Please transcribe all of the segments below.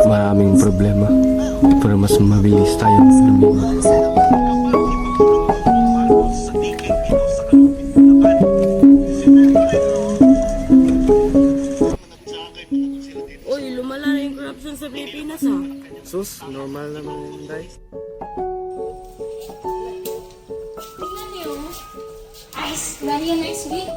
maraming problema, pero mas mabilis tayong lumipat. Uy, lumala na yung corruption sa Pilipinas ah. Sus, normal naman yun, guys. Tingnan niyo. Ice, dahil yan ice week.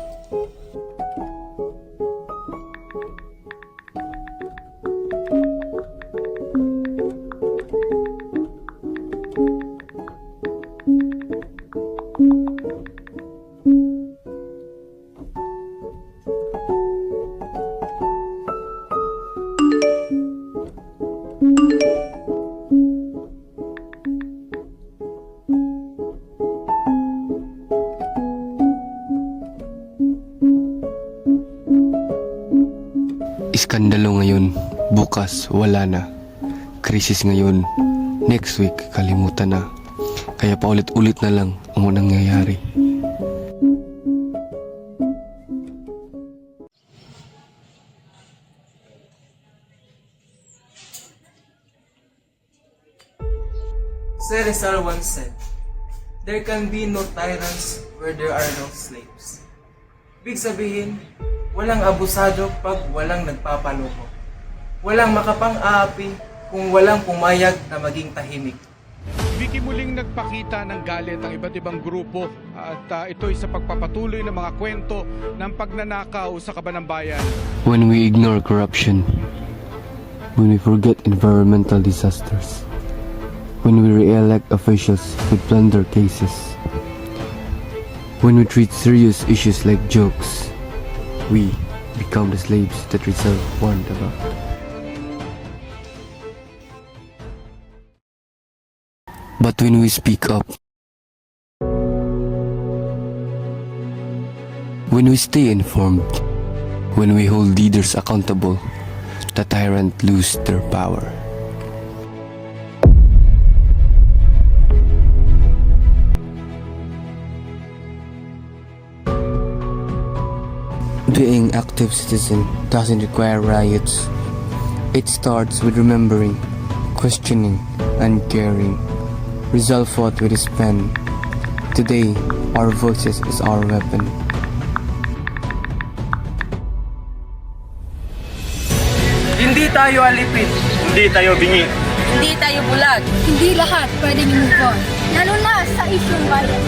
Iskandalo ngayon, bukas wala na. Krisis ngayon, next week kalimutan na. Kaya paulit-ulit na lang ang nangyayari. Sir Rizal once said, "There can be no tyrants where there are no slaves." Ibig sabihin, walang abusado pag walang nagpapaloko. Walang makapang-aapi kung walang pumayag na maging tahimik. Vicky, muling nagpakita ng galit ang iba't ibang grupo at ito'y sa pagpapatuloy ng mga kwento ng pagnanakaw sa kaban ng bayan. When we ignore corruption, when we forget environmental disasters, when we re-elect officials with plunder cases, when we treat serious issues like jokes, we become the slaves that Rizal warned about. But when we speak up, when we stay informed, when we hold leaders accountable, the tyrant lose their power. Being active citizen doesn't require riots. It starts with remembering, questioning, and caring. Rizal fought with his pen. Today, our voices is our weapon. Hindi tayo alipin. Hindi tayo bingi. Hindi tayo bulag. Hindi lahat pwedeng i-move on. Lalo na sa isyong bayan.